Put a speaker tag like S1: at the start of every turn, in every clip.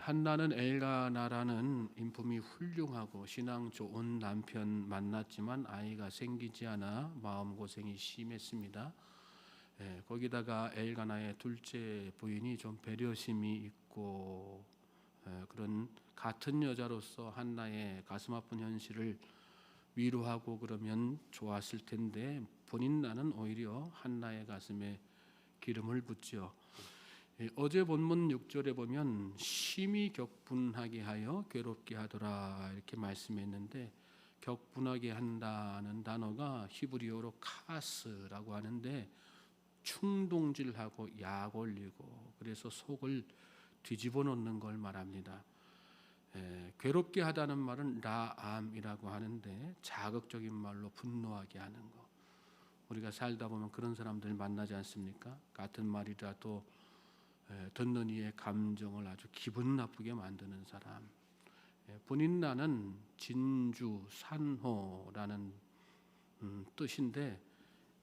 S1: 한나는 엘가나라는 인품이 훌륭하고 신앙 좋은 남편 만났지만 아이가 생기지 않아 마음고생이 심했습니다. 거기다가 엘가나의 둘째 부인이 좀 배려심이 있고 그런 같은 여자로서 한나의 가슴 아픈 현실을 위로하고 그러면 좋았을 텐데 본인나는 오히려 한나의 가슴에 기름을 붓죠. 어제 본문 6절에 보면 심히 격분하게 하여 괴롭게 하더라 이렇게 말씀했는데, 격분하게 한다는 단어가 히브리어로 카스라고 하는데 충동질하고 약 올리고 그래서 속을 뒤집어 놓는 걸 말합니다. 괴롭게 하다는 말은 라암이라고 하는데 자극적인 말로 분노하게 하는 거. 우리가 살다 보면 그런 사람들 만나지 않습니까? 같은 말이라도 듣는 이의 감정을 아주 기분 나쁘게 만드는 사람. 분인나는 진주, 산호라는 뜻인데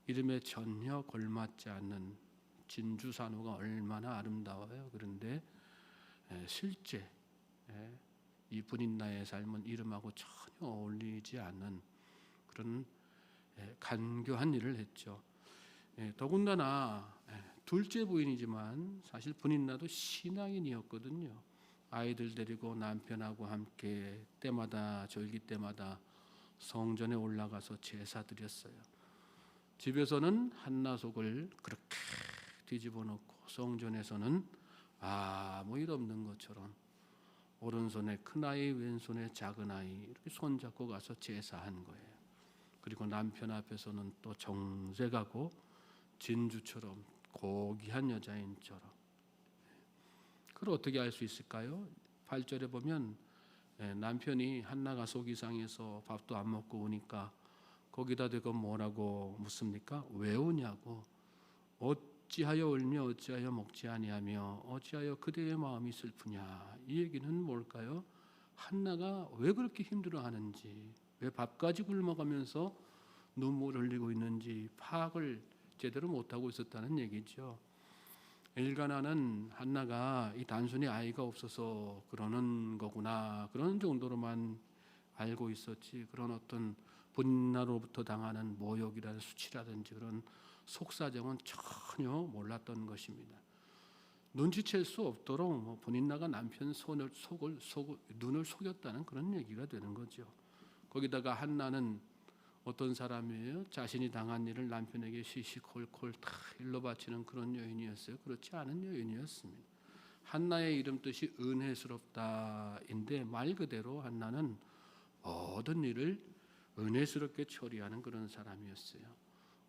S1: 이름에 전혀 걸맞지 않는 진주, 산호가 얼마나 아름다워요. 그런데 실제 이 분인나의 삶은 이름하고 전혀 어울리지 않는 그런 간교한 일을 했죠. 더군다나 둘째 부인이지만 사실 분인나도 신앙인이었거든요. 아이들 데리고 남편하고 함께 때마다 절기 때마다 성전에 올라가서 제사 드렸어요. 집에서는 한나 속을 그렇게 뒤집어 놓고 성전에서는 아무 일 없는 것처럼 오른손에 큰아이 왼손에 작은아이 이렇게 손잡고 가서 제사한 거예요. 그리고 남편 앞에서는 또 정색하고 진주처럼 고귀한 여자인처럼. 그걸 어떻게 알 수 있을까요? 8절에 보면 남편이 한나가 속이 상해서 밥도 안 먹고 오니까 거기다 대고 뭐라고 묻습니까? 왜 오냐고. 어찌하여 울며 어찌하여 먹지 아니하며 어찌하여 그대의 마음이 슬프냐. 이 얘기는 뭘까요? 한나가 왜 그렇게 힘들어하는지, 왜 밥까지 굶어가면서 눈물을 흘리고 있는지 파악을 제대로 못하고 있었다는 얘기죠. 엘가나는 한나가 이 단순히 아이가 없어서 그러는 거구나 그런 정도로만 알고 있었지, 그런 어떤 분나로부터 당하는 모욕이라는 수치라든지 그런 속사정은 전혀 몰랐던 것입니다. 눈치챌 수 없도록 분인나가 남편 눈을 속였다는 그런 얘기가 되는 거죠. 거기다가 한나는 어떤 사람이에요? 자신이 당한 일을 남편에게 시시콜콜 다 일러 바치는 그런 여인이었어요? 그렇지 않은 여인이었습니다. 한나의 이름 뜻이 은혜스럽다인데 말 그대로 한나는 모든 일을 은혜스럽게 처리하는 그런 사람이었어요.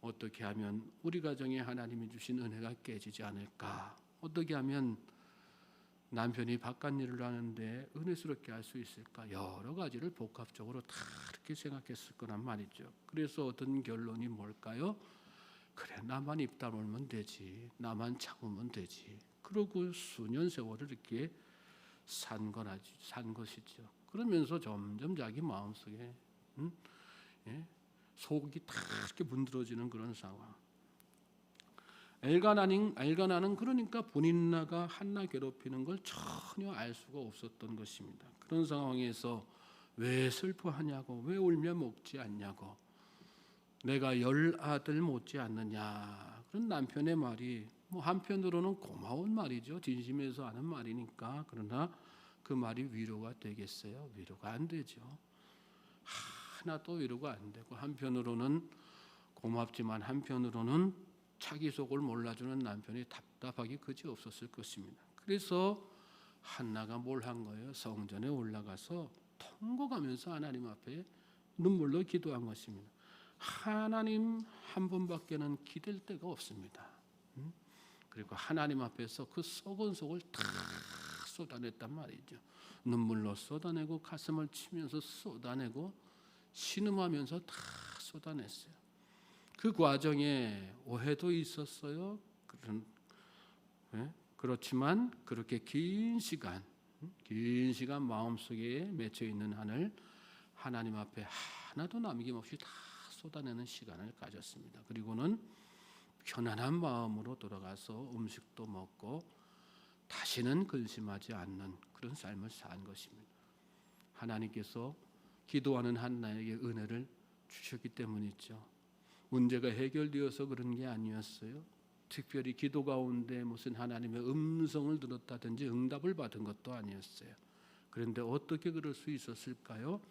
S1: 어떻게 하면 우리 가정에 하나님이 주신 은혜가 깨지지 않을까? 어떻게 하면 남편이 바깥 일을 하는데 은혜스럽게 할 수 있을까? 여러 가지를 복합적으로 다 이렇게 생각했을 거란 말이죠. 그래서 어떤 결론이 뭘까요? 그래, 나만 입 다물면 되지, 나만 참으면 되지. 그러고 수년 세월을 이렇게 산 것이죠. 그러면서 점점 자기 마음속에 속이 다 이렇게 문드러지는 그런 상황. 엘가나는 그러니까 분인나가 한나 괴롭히는 걸 전혀 알 수가 없었던 것입니다. 그런 상황에서 왜 슬퍼하냐고, 왜 울며 먹지 않냐고, 내가 10아들 못지 않느냐, 그런 남편의 말이 한편으로는 고마운 말이죠. 진심에서 하는 말이니까. 그러나 그 말이 위로가 되겠어요? 위로가 안 되죠. 하나도 위로가 안 되고, 한편으로는 고맙지만 한편으로는 자기 속을 몰라주는 남편이 답답하기 그지 없었을 것입니다. 그래서 한나가 뭘 한 거예요? 성전에 올라가서 통곡하면서 하나님 앞에 눈물로 기도한 것입니다. 하나님 한 분밖에는 기댈 데가 없습니다. 그리고 하나님 앞에서 그 썩은 속을 다 쏟아냈단 말이죠. 눈물로 쏟아내고 가슴을 치면서 쏟아내고 신음하면서 다 쏟아냈어요. 그 과정에 오해도 있었어요. 그렇지만 그렇게 긴 시간 마음속에 맺혀 있는 한을 하나님 앞에 하나도 남김없이 다 쏟아내는 시간을 가졌습니다. 그리고는 편안한 마음으로 돌아가서 음식도 먹고 다시는 근심하지 않는 그런 삶을 산 것입니다. 하나님께서 기도하는 한나에게 은혜를 주셨기 때문이죠. 문제가 해결되어서 그런 게 아니었어요. 특별히 기도 가운데 무슨 하나님의 음성을 들었다든지 응답을 받은 것도 아니었어요. 그런데 어떻게 그럴 수 있었을까요?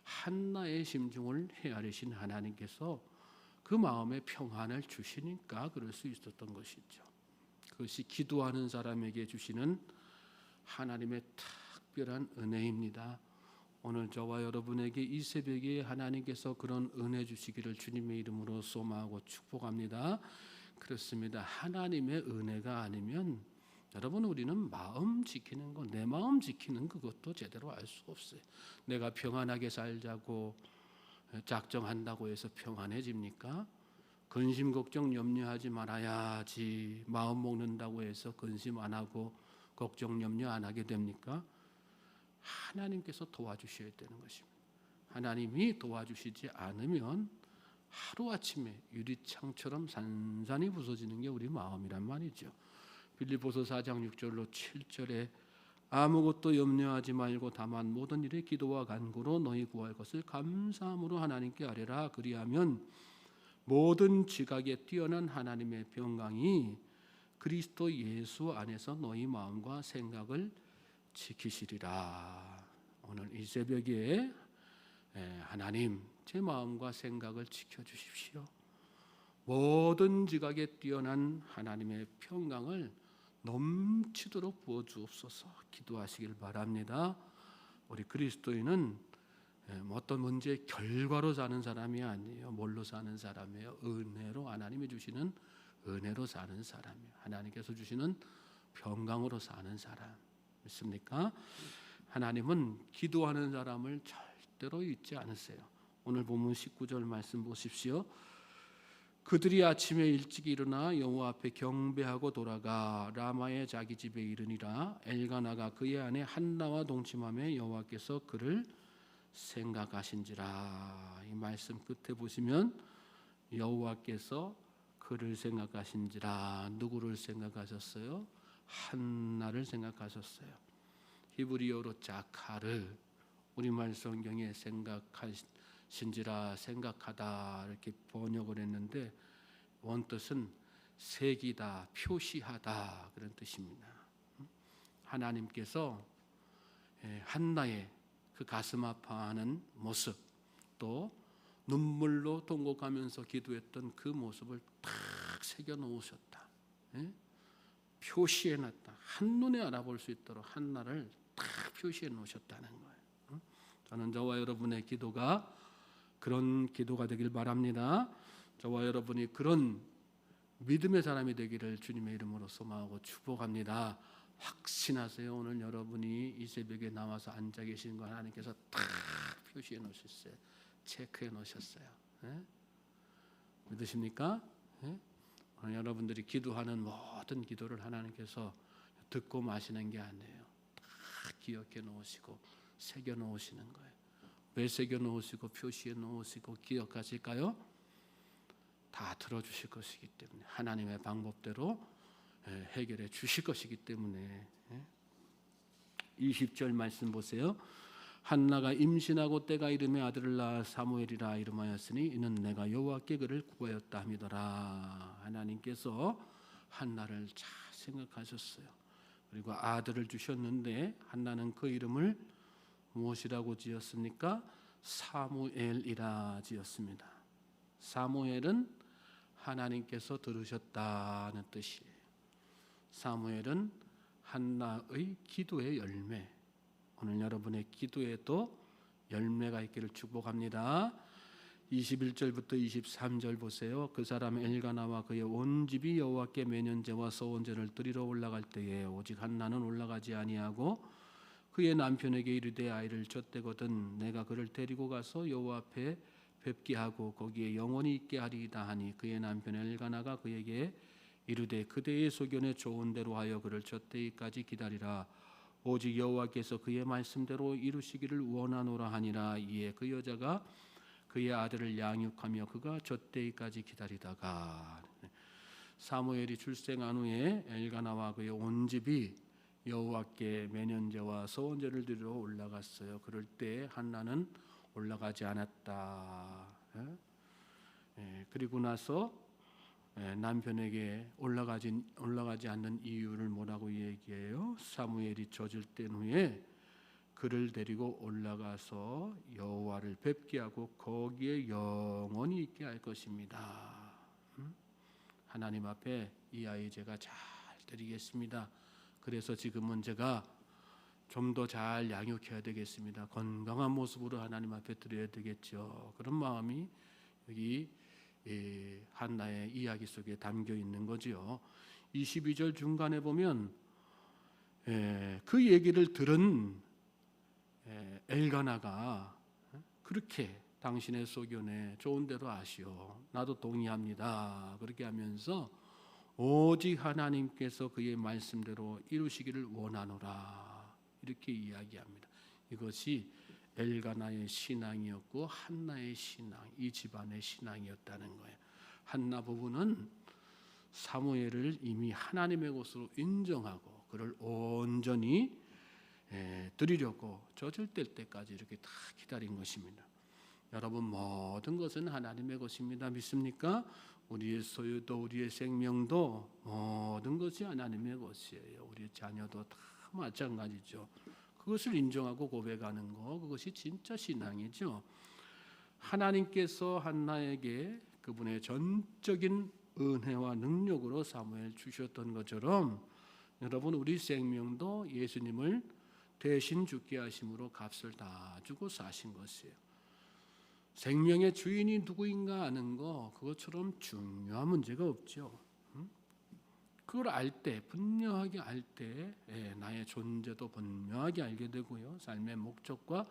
S1: 한나의 심중을 헤아리신 하나님께서 그 마음에 평안을 주시니까 그럴 수 있었던 것이죠. 그것이 기도하는 사람에게 주시는 하나님의 특별한 은혜입니다. 오늘 저와 여러분에게 이 새벽에 하나님께서 그런 은혜 주시기를 주님의 이름으로 소망하고 축복합니다. 그렇습니다. 하나님의 은혜가 아니면 여러분 우리는 마음 지키는 거, 내 마음 지키는 그것도 제대로 알 수 없어요. 내가 평안하게 살자고 작정한다고 해서 평안해집니까? 근심 걱정 염려하지 말아야지 마음 먹는다고 해서 근심 안 하고 걱정 염려 안 하게 됩니까? 하나님께서 도와주셔야 되는 것입니다. 하나님이 도와주시지 않으면 하루아침에 유리창처럼 산산이 부서지는 게 우리 마음이란 말이죠. 빌립보서 4장 6절로 7절에 아무것도 염려하지 말고 다만 모든 일에 기도와 간구로 너희 구할 것을 감사함으로 하나님께 아뢰라. 그리하면 모든 지각에 뛰어난 하나님의 평강이 그리스도 예수 안에서 너희 마음과 생각을 지키시리라. 오늘 이 새벽에 하나님 제 마음과 생각을 지켜주십시오. 모든 지각에 뛰어난 하나님의 평강을 넘치도록 부어주옵소서 기도하시길 바랍니다. 우리 그리스도인은 어떤 문제의 결과로 사는 사람이 아니에요. 뭘로 사는 사람이에요? 은혜로, 하나님이 주시는 은혜로 사는 사람이에요. 하나님께서 주시는 평강으로 사는 사람. 믿습니까? 하나님은 기도하는 사람을 절대로 잊지 않으세요. 오늘 본문 19절 말씀 보십시오. 그들이 아침에 일찍 일어나 여호와 앞에 경배하고 돌아가 라마의 자기 집에 이르니라. 엘가나가 그의 아내 한나와 동침하며 여호와께서 그를 생각하신지라. 이 말씀 끝에 보시면 여호와께서 그를 생각하신지라. 누구를 생각하셨어요? 한나를 생각하셨어요. 히브리어로 자카르, 우리말 성경에 생각하신지라, 생각하다 이렇게 번역을 했는데 원뜻은 새기다, 표시하다 그런 뜻입니다. 하나님께서 한나의 그 가슴 아파하는 모습, 또 눈물로 통곡하면서 기도했던 그 모습을 탁 새겨 놓으셨다. 표시해 놨다. 한눈에 알아볼 수 있도록 한나를 딱 표시해 놓으셨다는 거예요. 저는 저와 여러분의 기도가 그런 기도가 되길 바랍니다. 저와 여러분이 그런 믿음의 사람이 되기를 주님의 이름으로 소망하고 축복합니다. 확신하세요. 오늘 여러분이 이 새벽에 나와서 앉아 계신 거 하나님께서 딱 표시해 놓으셨어요. 체크해 놓으셨어요. 믿으십니까? 오늘 여러분들이 기도하는 모든 기도를 하나님께서 듣고 마시는 게 아니에요. 다 기억해 놓으시고 새겨 놓으시는 거예요. 왜 새겨 놓으시고 표시해 놓으시고 기억하실까요? 다 들어주실 것이기 때문에, 하나님의 방법대로 해결해 주실 것이기 때문에. 20절 말씀 보세요. 한나가 임신하고 때가 이름에 아들을 낳아 사무엘이라 이름하였으니 이는 내가 여호와께 그를 구하였다 함이더라. 하나님께서 한나를 잘 생각하셨어요. 그리고 아들을 주셨는데 한나는 그 이름을 무엇이라고 지었습니까? 사무엘이라 지었습니다. 사무엘은 하나님께서 들으셨다는 뜻이에요. 사무엘은 한나의 기도의 열매. 오늘 여러분의 기도에도 열매가 있기를 축복합니다. 21절부터 23절 보세요. 그 사람 엘가나와 그의 온 집이 여호와께 매년제와 서원제를 드리러 올라갈 때에 오직 한나는 올라가지 아니하고 그의 남편에게 이르되 아이를 젖대거든 내가 그를 데리고 가서 여호와 앞에 뵙게 하고 거기에 영원히 있게 하리이다 하니 그의 남편 엘가나가 그에게 이르되 그대의 소견에 좋은 대로 하여 그를 젖대기까지 기다리라. 오직 여호와께서 그의 말씀대로 이루시기를 원하노라 하니라. 이에 그 여자가 그의 아들을 양육하며 그가 젖대기까지 기다리다가 사무엘이 출생한 후에 엘가나와 그의 온 집이 여호와께 매년제와 서원제를 드리러 올라갔어요. 그럴 때 한나는 올라가지 않았다. 그리고 나서 남편에게 올라가지 않는 이유를 뭐라고 얘기해요? 사무엘이 젖을 뗀 후에 그를 데리고 올라가서 여호와를 뵙게 하고 거기에 영원히 있게 할 것입니다. 하나님 앞에 이 아이 제가 잘 드리겠습니다. 그래서 지금은 제가 좀 더 잘 양육해야 되겠습니다. 건강한 모습으로 하나님 앞에 드려야 되겠죠. 그런 마음이 여기 한나의 이야기 속에 담겨 있는 거지요. 22절 중간에 보면 그 얘기를 들은 엘가나가 그렇게 당신의 소견에 좋은 대로 아시오. 나도 동의합니다. 그렇게 하면서 오직 하나님께서 그의 말씀대로 이루시기를 원하노라. 이렇게 이야기합니다. 이것이 엘가나의 신앙이었고 한나의 신앙, 이 집안의 신앙이었다는 거예요. 한나 부부는 사무엘을 이미 하나님의 것으로 인정하고 그를 온전히 드리려고 젖을 뗄 때까지 이렇게 다 기다린 것입니다. 여러분, 모든 것은 하나님의 것입니다. 믿습니까? 우리의 소유도 우리의 생명도 모든 것이 하나님의 것이에요. 우리의 자녀도 다 마찬가지죠. 그것을 인정하고 고백하는 거, 그것이 진짜 신앙이죠. 하나님께서 한나에게 그분의 전적인 은혜와 능력으로 사무엘 주셨던 것처럼 여러분, 우리 생명도 예수님을 대신 죽게 하심으로 값을 다 주고 사신 것이에요. 생명의 주인이 누구인가 아는 거, 그것처럼 중요한 문제가 없죠. 그걸 알 때, 분명하게 알 때 나의 존재도 분명하게 알게 되고요. 삶의 목적과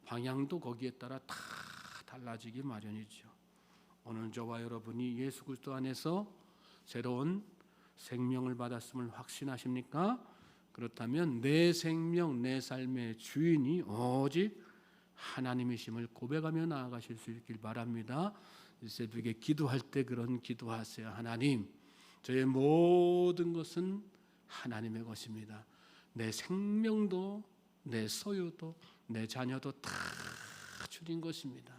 S1: 방향도 거기에 따라 다 달라지기 마련이죠. 오늘 저와 여러분이 예수 그리스도 안에서 새로운 생명을 받았음을 확신하십니까? 그렇다면 내 생명, 내 삶의 주인이 오직 하나님이심을 고백하며 나아가실 수 있길 바랍니다. 이 새벽에 기도할 때 그런 기도하세요. 하나님, 저의 모든 것은 하나님의 것입니다. 내 생명도 내 소유도 내 자녀도 다 주님 것입니다.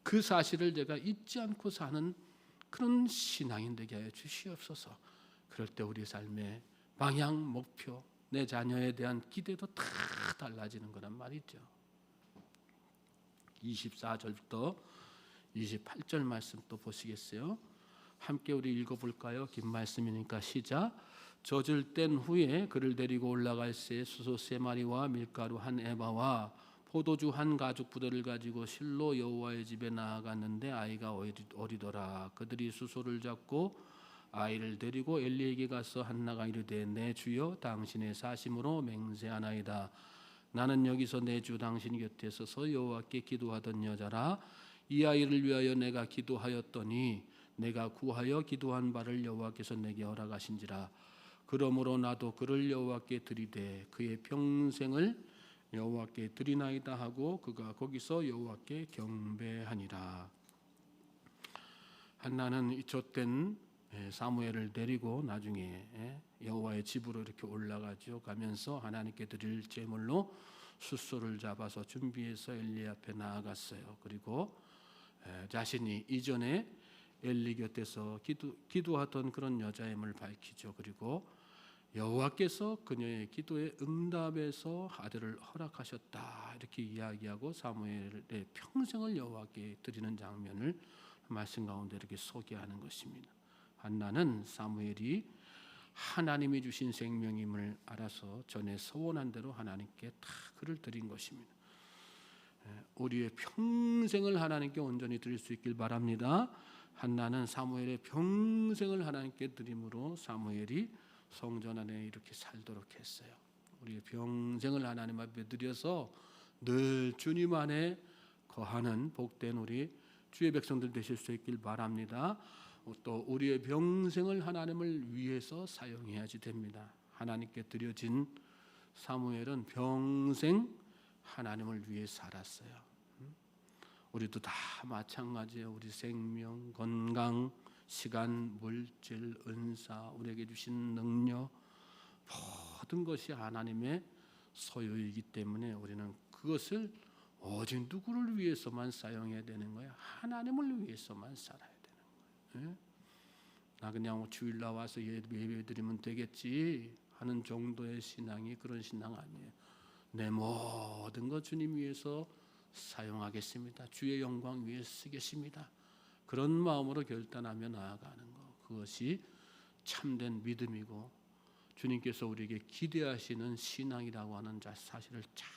S1: 그 사실을 제가 잊지 않고 사는 그런 신앙인 되게 하여 주시옵소서. 그럴 때 우리 삶의 방향, 목표, 내 자녀에 대한 기대도 다 달라지는 거란 말이죠. 24절부터 28절 말씀 또 보시겠어요? 함께 우리 읽어볼까요? 긴 말씀이니까 시작. 젖을 뗀 후에 그를 데리고 올라갈 새 수소 3마리와 밀가루 1에바와 포도주 1가죽 부대를 가지고 실로 여호와의 집에 나아갔는데 아이가 어리더라. 그들이 수소를 잡고 아이를 데리고 엘리에게 가서 한나가 이르되 내 주여 당신의 사심으로 맹세하나이다. 나는 여기서 내 주 당신 곁에 서서 여호와께 기도하던 여자라. 이 아이를 위하여 내가 기도하였더니 내가 구하여 기도한 바를 여호와께서 내게 허락하신지라. 그러므로 나도 그를 여호와께 드리되 그의 평생을 여호와께 드리나이다 하고 그가 거기서 여호와께 경배하니라. 한나는 이 젖된 사무엘을 데리고 나중에 여호와의 집으로 이렇게 올라가죠. 가면서 하나님께 드릴 제물로 숫소를 잡아서 준비해서 엘리 앞에 나아갔어요. 그리고 자신이 이전에 엘리 곁에서 기도하던 그런 여자임을 밝히죠. 그리고 여호와께서 그녀의 기도에 응답해서 아들을 허락하셨다. 이렇게 이야기하고 사무엘의 평생을 여호와께 드리는 장면을 말씀 가운데 이렇게 소개하는 것입니다. 한나는 사무엘이 하나님이 주신 생명임을 알아서 전에 서원한 대로 하나님께 다 그를 드린 것입니다. 우리의 평생을 하나님께 온전히 드릴 수 있길 바랍니다. 한나는 사무엘의 평생을 하나님께 드림으로 사무엘이 성전 안에 이렇게 살도록 했어요. 우리의 평생을 하나님 앞에 드려서 늘 주님 안에 거하는 복된 우리 주의 백성들 되실 수 있길 바랍니다. 또 우리의 평생을 하나님을 위해서 사용해야지 됩니다. 하나님께 드려진 사무엘은 평생 하나님을 위해 살았어요. 우리도 다 마찬가지예요. 우리 생명, 건강, 시간, 물질, 은사, 우리에게 주신 능력, 모든 것이 하나님의 소유이기 때문에 우리는 그것을 오직 누구를 위해서만 사용해야 되는 거야? 하나님을 위해서만 살아야 되는 거야. 예? 나 그냥 주일 나와서 예배 드리면 되겠지 하는 정도의 신앙이 그런 신앙 아니에요. 내 모든 것 주님 위해서 사용하겠습니다. 주의 영광 위해 쓰겠습니다. 그런 마음으로 결단하며 나아가는 것, 그것이 참된 믿음이고 주님께서 우리에게 기대하시는 신앙이라고 하는 사실을 잘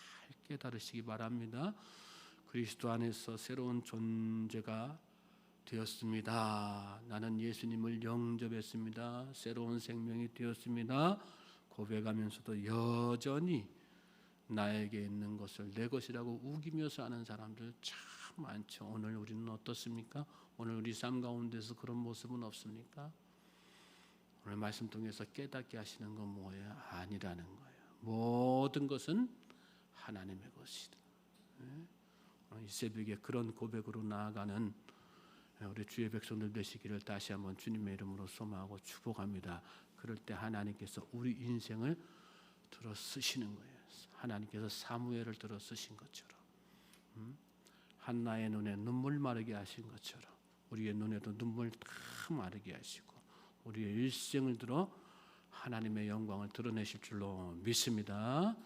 S1: 깨달으시기 바랍니다. 그리스도 안에서 새로운 존재가 되었습니다. 나는 예수님을 영접했습니다. 새로운 생명이 되었습니다. 고백하면서도 여전히 나에게 있는 것을 내 것이라고 우기며 사는 사람들 참 많죠. 오늘 우리는 어떻습니까? 오늘 우리 삶 가운데서 그런 모습은 없습니까? 오늘 말씀 통해서 깨닫게 하시는 건 뭐예요? 아니라는 거예요. 모든 것은 하나님의 것이다. 이 새벽에 그런 고백으로 나아가는 우리 주의 백성들 되시기를 다시 한번 주님의 이름으로 소망하고 축복합니다. 그럴 때 하나님께서 우리 인생을 들어 쓰시는 거예요. 하나님께서 사무엘을 들어 쓰신 것처럼, 한나의 눈에 눈물 마르게 하신 것처럼 우리의 눈에도 눈물 다 마르게 하시고 우리의 일생을 들어 하나님의 영광을 드러내실 줄로 믿습니다.